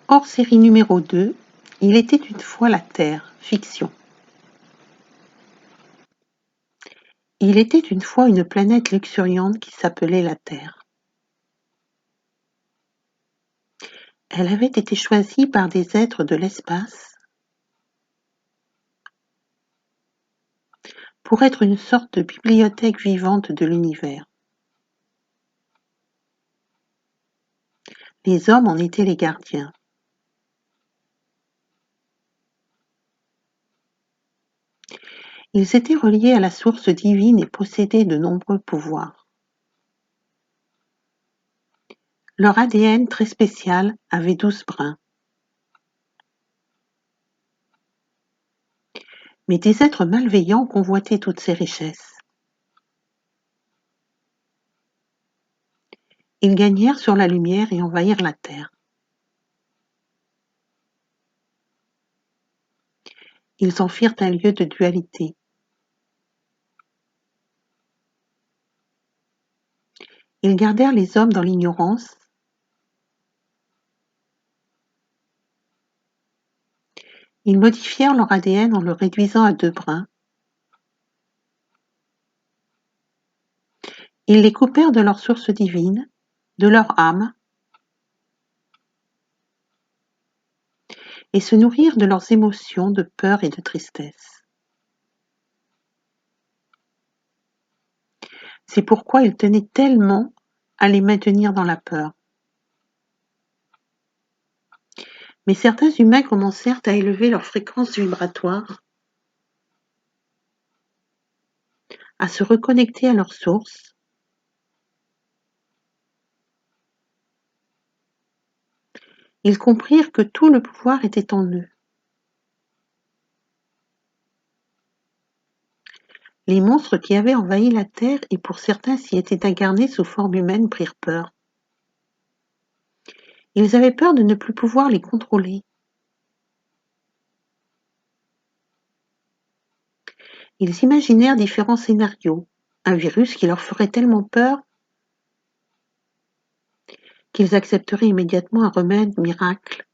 Hors-série numéro 2, Il était une fois la Terre, fiction. Il était une fois une planète luxuriante qui s'appelait la Terre. Elle avait été choisie par des êtres de l'espace pour être une sorte de bibliothèque vivante de l'univers. Les hommes en étaient les gardiens. Ils étaient reliés à la source divine et possédaient de nombreux pouvoirs. Leur ADN très spécial avait 12 brins. Mais des êtres malveillants convoitaient toutes ces richesses. Ils gagnèrent sur la lumière et envahirent la Terre. Ils en firent un lieu de dualité. Ils gardèrent les hommes dans l'ignorance. Ils modifièrent leur ADN en le réduisant à 2 brins. Ils les coupèrent de leur source divine, de leur âme, et se nourrirent de leurs émotions de peur et de tristesse. C'est pourquoi ils tenaient tellement à les maintenir dans la peur. Mais certains humains commencèrent à élever leur fréquence vibratoire, à se reconnecter à leur source, ils comprirent que tout le pouvoir était en eux. Les monstres qui avaient envahi la Terre et pour certains s'y étaient incarnés sous forme humaine prirent peur. Ils avaient peur de ne plus pouvoir les contrôler. Ils imaginèrent différents scénarios, un virus qui leur ferait tellement peur qu'ils accepteraient immédiatement un remède miracle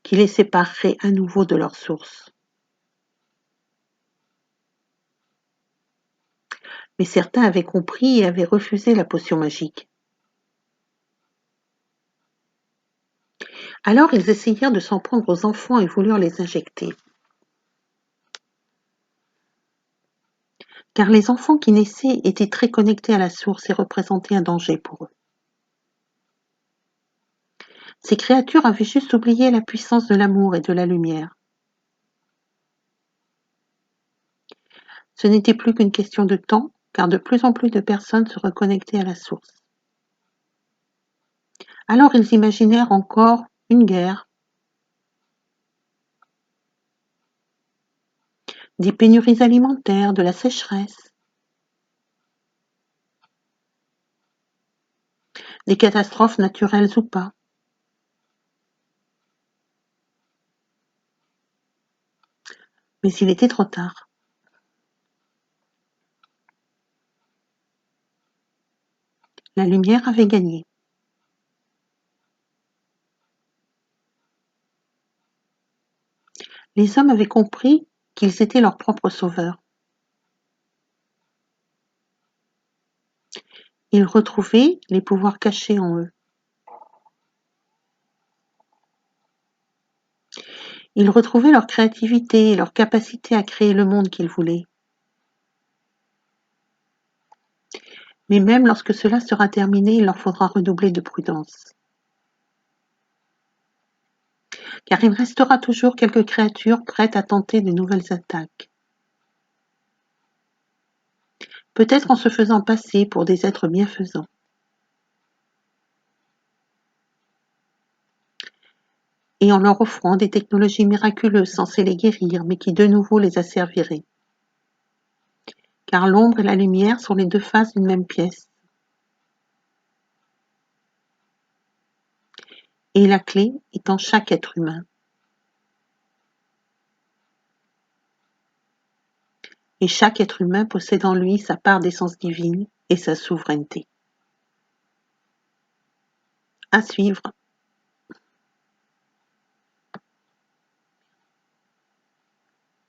qui les séparerait à nouveau de leur source. Mais certains avaient compris et avaient refusé la potion magique. Alors ils essayèrent de s'en prendre aux enfants et voulurent les injecter. Car les enfants qui naissaient étaient très connectés à la source et représentaient un danger pour eux. Ces créatures avaient juste oublié la puissance de l'amour et de la lumière. Ce n'était plus qu'une question de temps, car de plus en plus de personnes se reconnectaient à la source. Alors ils imaginèrent encore une guerre, des pénuries alimentaires, de la sécheresse, des catastrophes naturelles ou pas. Mais il était trop tard. La lumière avait gagné. Les hommes avaient compris qu'ils étaient leurs propres sauveurs. Ils retrouvaient les pouvoirs cachés en eux. Ils retrouvaient leur créativité et leur capacité à créer le monde qu'ils voulaient. Mais même lorsque cela sera terminé, il leur faudra redoubler de prudence. Car il restera toujours quelques créatures prêtes à tenter de nouvelles attaques. Peut-être en se faisant passer pour des êtres bienfaisants. Et en leur offrant des technologies miraculeuses censées les guérir, mais qui de nouveau les asserviraient. Car l'ombre et la lumière sont les 2 faces d'une même pièce. Et la clé est en chaque être humain. Et chaque être humain possède en lui sa part d'essence divine et sa souveraineté. À suivre.